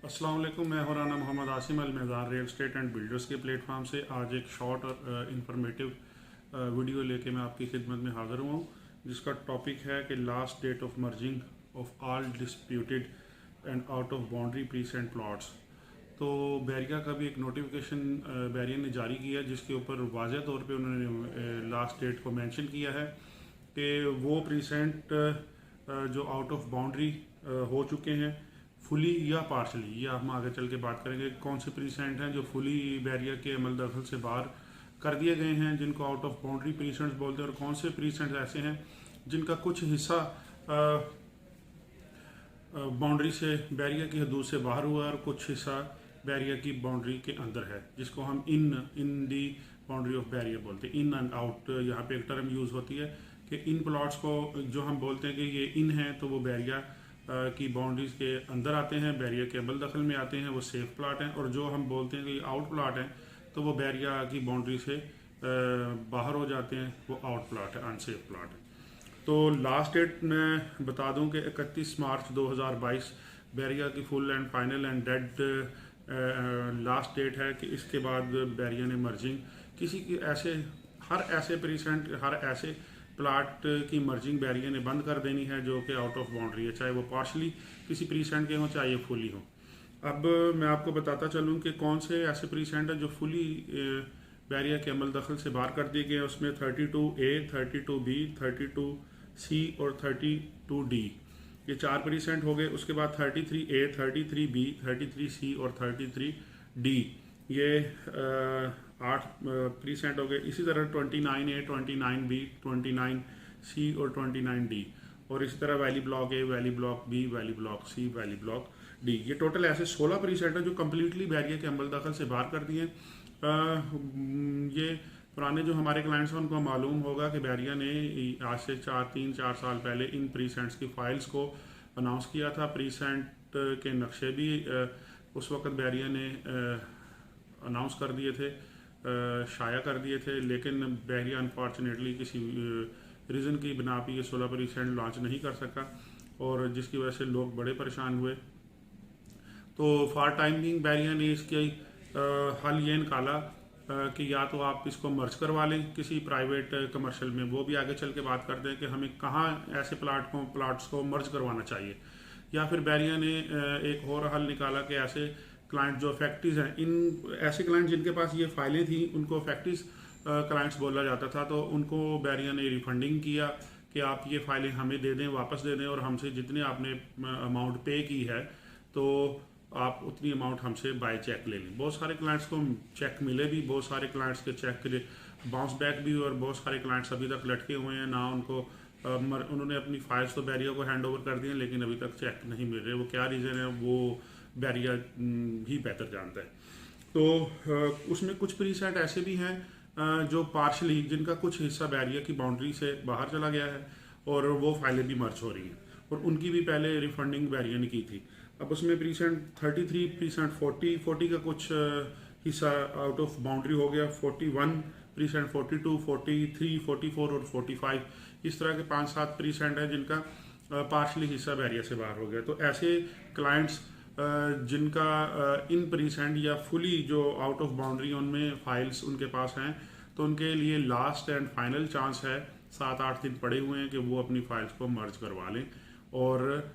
अस्सलाम वालेकुम। मैं हूं राना मोहम्मद आसिम अल मज़ार रियल एस्टेट एंड बिल्डर्स के प्लेटफॉर्म से आज एक शॉर्ट और इंफॉर्मेटिव वीडियो लेके मैं आपकी खिदमत में हाज़िर हुआ हूं, जिसका टॉपिक है कि last date of merging of all disputed and out of boundary present plots. तो बैरिया का भी एक नोटिफिकेशन बैरिया ने जारी किया, जिसके ऊपर वाज़ह तौर पे उन्होंने लास्ट डेट को मेंशन किया है कि वो प्रीसेंट जो आउट ऑफ बाउंड्री हो चुके हैं फुली या पार्शली, ये हम आगे चल के बात करेंगे कौन से प्रीसेंट हैं जो फुली बैरिया के अमल दखल से बाहर कर दिए गए हैं, जिनको आउट ऑफ बाउंड्री प्रीसेंट्स बोलते हैं, और कौन से प्रीसेंट्स ऐसे हैं जिनका कुछ हिस्सा बाउंड्री से बैरिया की हदूद से बाहर हुआ है और कुछ हिस्सा बैरिया की बाउंड्री के अंदर है, जिसको हम इन दी बाउंड्री ऑफ बैरिया बोलते हैं। इन एंड आउट यहाँ पे एक टर्म यूज़ होती है कि इन प्लॉट्स को जो हम बोलते हैं कि ये इन है तो वो बैरिया की बाउंड्रीज के अंदर आते हैं, बैरिया के अमल दखल में आते हैं, वो सेफ प्लाट हैं। और जो हम बोलते हैं कि आउट प्लाट हैं तो वो बैरिया की बाउंड्री से बाहर हो जाते हैं, वो आउट प्लाट है, अनसेफ प्लाट है। तो लास्ट डेट मैं बता दूं कि 31 मार्च 2022 बैरिया की full and final and dead last date है कि इसके बाद बैरिया ने मर्जिंग किसी की हर ऐसे प्रीसेंट, हर ऐसे प्लाट की मर्जिंग बैरिया ने बंद कर देनी है जो कि आउट ऑफ बाउंड्री है, चाहे वो पार्शली किसी प्रीसेंट के हों चाहे फुली हो। अब मैं आपको बताता चलूँ कि कौन से ऐसे प्रीसेंट हैं जो फुली बैरिया के अमल दखल से बाहर कर दिए गए हैं। उसमें 32A, 32B, 32C और 32D, ये 4 प्रीसेंट हो गए। उसके बाद 33A, 33B, 33C और 33D, ये 8 प्रीसेंट हो गए। इसी तरह 29A, 29B, 29C और 29D, और इसी तरह valley block A, valley block B, valley block C, valley block D। ये टोटल ऐसे 16 प्रीसेंट हैं जो कम्प्लीटली बैरिया के अमल दखल से बाहर कर दिए हैं। ये पुराने जो हमारे क्लाइंट्स हैं उनको मालूम होगा कि बैरिया ने आज से 3-4 साल पहले इन प्रीसेंट्स की फाइल्स को अनाउंस किया था। प्रीसेंट के नक्शे भी उस वक्त बैरिया ने अनाउंस कर दिए थे, शाया कर दिए थे, लेकिन बैरिया अनफॉर्चुनेटली किसी रीज़न की बिना पर ये 16 प्रीसेंट लॉन्च नहीं कर सका, और जिसकी वजह से लोग बड़े परेशान हुए। तो फॉर टाइम बिंग बैरिया ने इसकी हल ये निकाला कि या तो आप इसको मर्ज करवा लें किसी प्राइवेट कमर्शियल में, वो भी आगे चल के बात करते हैं कि हमें कहाँ ऐसे प्लाट्स को मर्ज करवाना चाहिए, या फिर बैरिया ने एक और हल निकाला कि ऐसे क्लाइंट जो फैक्ट्रीज हैं, इन ऐसे क्लाइंट जिनके पास ये फाइलें थी उनको फैक्ट्रीज क्लाइंट्स बोला जाता था, तो उनको बैरिया ने रिफंडिंग किया कि आप ये फाइलें हमें दे दें, वापस दे दें, और हमसे जितने आपने अमाउंट पे की है तो आप उतनी अमाउंट हमसे बाय चेक ले लें। बहुत सारे क्लाइंट्स को चेक मिले भी, बहुत सारे क्लाइंट्स के चेक के बाउंस बैक भी हुए, और बहुत सारे क्लाइंट्स अभी तक लटके हुए हैं ना। उनको उन्होंने अपनी फाइल्स तो बैरिया को हैंड ओवर कर दिए, लेकिन अभी तक चेक नहीं मिल रहे। वो क्या रीज़न है वो बैरिया ही बेहतर जानता है। तो उसमें कुछ प्रीसेट ऐसे भी हैं जो पार्शली, जिनका कुछ हिस्सा बैरिया की बाउंड्री से बाहर चला गया है और वो फाइलें भी मर्ज हो रही हैं, और उनकी भी पहले रिफंडिंग बैरिया ने की थी। अब उसमें प्रीसेंट 33 प्रीसेंट 40 का कुछ हिस्सा आउट ऑफ बाउंड्री हो गया, 41 प्रीसेंट 42, 43, 44 और 45, इस तरह के 5-7 प्रीसेंट है जिनका पार्शली हिस्सा बैरिया से बाहर हो गया। तो ऐसे क्लाइंट्स जिनका इन प्रीसेंट या फुली जो आउट ऑफ बाउंड्री उनमें फाइल्स उनके पास हैं, तो उनके लिए लास्ट एंड फाइनल चांस है, 7-8 दिन पड़े हुए हैं कि वो अपनी फाइल्स को मर्ज करवा लें और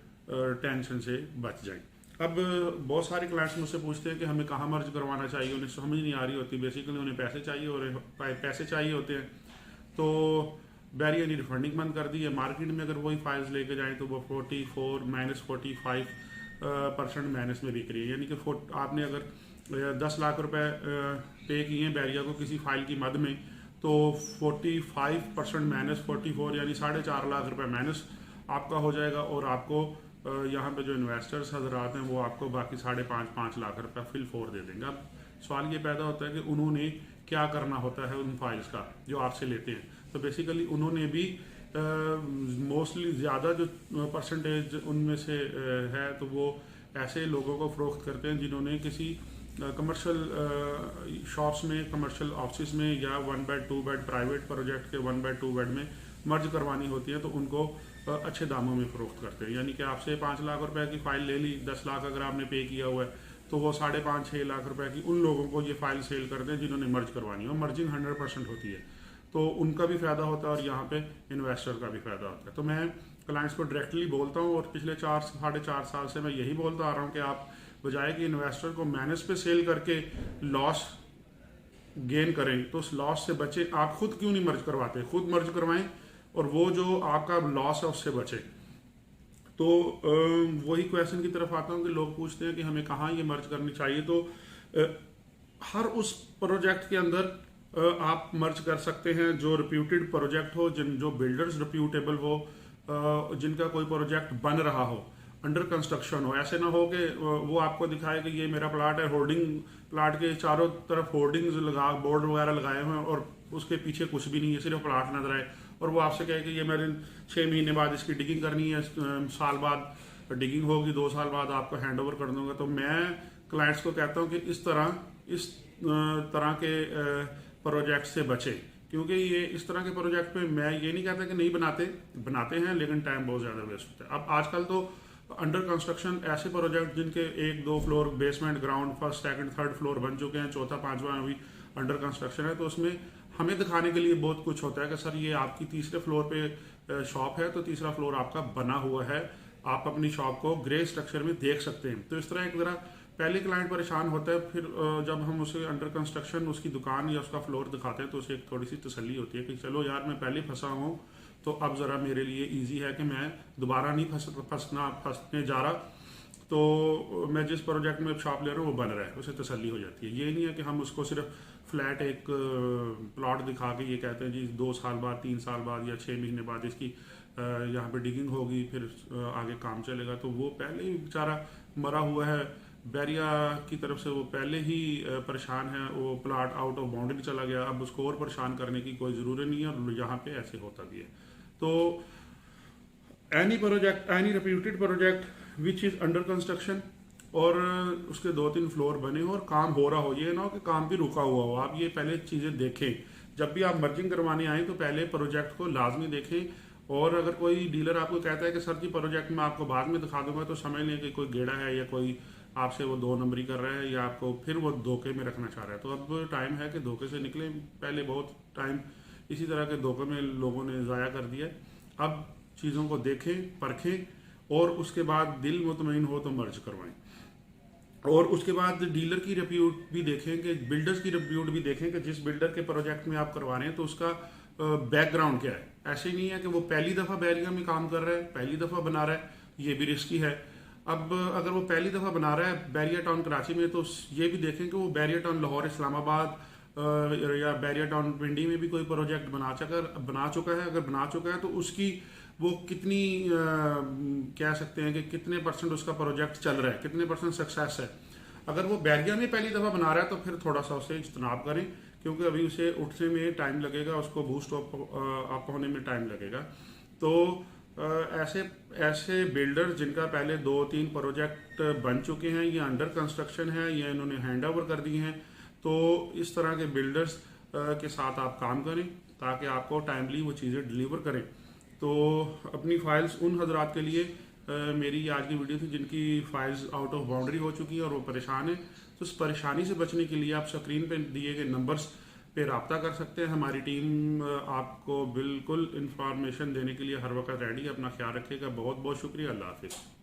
टेंशन से बच जाए। अब बहुत सारे क्लाइंट्स मुझसे पूछते हैं कि हमें कहाँ मर्ज करवाना चाहिए, उन्हें समझ नहीं आ रही होती। बेसिकली उन्हें पैसे चाहिए, और पैसे चाहिए होते हैं, तो बैरिया ने रिफंडिंग बंद कर दी है। मार्केट में अगर वही फाइल्स लेके जाएं तो वो 45% माइनस में बिक रही है, यानी कि आपने अगर 10 लाख रुपए पे किए हैं बैरिया को किसी फाइल की मद में, तो 45% माइनस 44 यानी 4.5 लाख रुपए माइनस आपका हो जाएगा, और आपको यहाँ पे जो इन्वेस्टर्स हजरात हैं वो आपको बाकी 5.5 लाख रुपए फिल 4 दे देंगे। अब सवाल ये पैदा होता है कि उन्होंने क्या करना होता है उन फाइल्स का जो आपसे लेते हैं। तो बेसिकली उन्होंने भी मोस्टली ज़्यादा जो परसेंटेज उनमें से है, तो वो ऐसे लोगों को फ़रोख्त करते हैं जिन्होंने किसी कमर्शियल शॉप्स में, कमर्शियल ऑफिस में, या 1 बेड 2 बेड प्राइवेट प्रोजेक्ट के 1 बेड 2 बेड में मर्ज करवानी होती है, तो उनको अच्छे दामों में फ़रोख्त करते हैं। यानी कि आपसे 5 लाख रुपए की फ़ाइल ले ली, 10 लाख अगर आपने पे किया हुआ है तो वो 5.5-6 लाख रुपए की उन लोगों को ये फ़ाइल सेल करते हैं जिन्होंने मर्ज करवानी है, और मर्जिंग 100% होती है, तो उनका भी फ़ायदा होता है और यहाँ पे इन्वेस्टर का भी फ़ायदा होता है। तो मैं क्लाइंट्स को डायरेक्टली बोलता हूँ, और पिछले 4-4.5 साल से मैं यही बोलता आ रहा हूँ कि आप बजाय कि इन्वेस्टर को माइनस पे सेल करके लॉस गेन करें, तो उस लॉस से बचें। आप खुद क्यों नहीं मर्ज करवाते, खुद मर्ज करवाएं और वो जो आपका लॉस है उससे बचे। तो वही क्वेश्चन की तरफ आता हूँ कि लोग पूछते हैं कि हमें कहाँ ये मर्ज करनी चाहिए। तो हर उस प्रोजेक्ट के अंदर आप मर्ज कर सकते हैं जो रिप्यूटेड प्रोजेक्ट हो, जो बिल्डर्स रिप्यूटेबल हो, जिनका कोई प्रोजेक्ट बन रहा हो, अंडर कंस्ट्रक्शन हो। ऐसे ना हो कि वो आपको दिखाए कि ये मेरा प्लाट है, होर्डिंग प्लाट के चारों तरफ होर्डिंग्स लगा, बोर्ड वगैरह लगाए हुए हैं और उसके पीछे कुछ भी नहीं है, सिर्फ प्लाट नजर आए, और वो आपसे कहे कि ये मेरे 6 महीने बाद इसकी डिगिंग करनी है, साल बाद डिगिंग होगी, 2 साल बाद आपको हैंड ओवर कर दूंगा। तो मैं क्लाइंट्स को कहता हूँ कि इस तरह के प्रोजेक्ट से बचे, क्योंकि ये इस तरह के प्रोजेक्ट पे मैं ये नहीं कहता कि नहीं बनाते हैं, लेकिन टाइम बहुत ज़्यादा वेस्ट होता है। अब आजकल तो अंडर कंस्ट्रक्शन ऐसे प्रोजेक्ट जिनके 1-2 floor, basement, ground, first, second, third floor बन चुके हैं, चौथा, पांचवा अभी अंडर कंस्ट्रक्शन है, तो उसमें हमें दिखाने के लिए बहुत कुछ होता है कि सर ये आपकी तीसरे फ्लोर पे शॉप है, तो तीसरा फ्लोर आपका बना हुआ है, आप अपनी शॉप को ग्रे स्ट्रक्चर में देख सकते हैं। तो इस तरह एक तरह पहले क्लाइंट परेशान होता है, फिर जब हम उसे अंडर कंस्ट्रक्शन उसकी दुकान या उसका फ्लोर दिखाते हैं तो उसे एक थोड़ी सी तसल्ली होती है कि चलो यार मैं पहले फंसा हूँ, तो अब ज़रा मेरे लिए इजी है कि मैं दोबारा नहीं फंसने जा रहा, तो मैं जिस प्रोजेक्ट में शॉप ले रहा हूँ वो बन रहा है, उसे तसल्ली हो जाती है। ये नहीं है कि हम उसको सिर्फ फ्लैट एक प्लॉट दिखा के ये कहते हैं जी 2 साल बाद, 3 साल बाद या 6 महीने बाद इसकी यहाँ पे डिगिंग होगी, फिर आगे काम चलेगा। तो वो पहले ही बेचारा मरा हुआ है, बैरिया की तरफ से वो पहले ही परेशान है, वो प्लाट आउट ऑफ बाउंड्री चला गया, अब उसको और परेशान करने की कोई ज़रूरत नहीं है, और यहाँ पे ऐसे होता भी है। तो any reputed project which is under construction और उसके 2-3 फ्लोर बने हो और काम हो रहा हो, ये ना हो कि काम भी रुका हुआ हो, आप ये पहले चीज़ें देखें। जब भी आप मर्जिंग करवाने आए तो पहले प्रोजेक्ट को लाजमी देखें, और अगर कोई डीलर आपको कहता है कि सर जी प्रोजेक्ट मैं आपको बाद में दिखा दूंगा, तो समझ लें कि कोई गेड़ा है या कोई आपसे वो 2 नंबरी कर रहा है या आपको फिर वो धोखे में रखना चाह रहा है। तो अब टाइम है कि धोखे से निकले। पहले बहुत टाइम इसी तरह के धोखे में लोगों ने ज़ाया कर दिया। अब चीज़ों को देखें, परखें, और उसके बाद दिल मुतमईन हो तो मर्ज करवाएं, और उसके बाद डीलर की रिप्यूट भी देखें, कि बिल्डर्स की रिप्यूट भी देखें कि जिस बिल्डर के प्रोजेक्ट में आप करवा रहे हैं तो उसका बैकग्राउंड क्या है। ऐसे नहीं है कि वो पहली दफ़ा बैरिया में काम कर रहा है, पहली दफ़ा बना रहा है, ये भी रिस्की है। अब अगर वो पहली दफ़ा बना रहा है बैरिया टाउन कराची में, तो ये भी देखें कि वो बैरिया टाउन लाहौर, इस्लामाबाद या बैरिया टाउन पिंडी में भी कोई प्रोजेक्ट बना चुका है। अगर बना चुका है तो उसकी वो कितनी कह सकते हैं कि कितने % उसका प्रोजेक्ट चल रहा है, कितने % सक्सेस है। अगर वो बैरिया में पहली दफ़ा बना रहा है तो फिर थोड़ा सा उसे इज्तनाब करें, क्योंकि अभी उसे उठने में टाइम लगेगा, उसको बूस्ट अप होने में टाइम लगेगा। तो ऐसे बिल्डर जिनका पहले 2-3 प्रोजेक्ट बन चुके हैं, ये अंडर कंस्ट्रक्शन है या इन्होंने हैंड ओवर कर दिए हैं, तो इस तरह के बिल्डर्स के साथ आप काम करें ताकि आपको टाइमली वो चीज़ें डिलीवर करें। तो अपनी फाइल्स उन हजरात के लिए मेरी आज की वीडियो थी जिनकी फाइल्स आउट ऑफ बाउंड्री हो चुकी है और वो परेशान है। तो उस परेशानी से बचने के लिए आप स्क्रीन पे दिए गए नंबर्स पे रब्ता कर सकते हैं। हमारी टीम आपको बिल्कुल इंफॉर्मेशन देने के लिए हर वक्त रेडी है। अपना ख्याल रखिएगा। बहुत बहुत शुक्रिया। अल्लाह हाफिज़।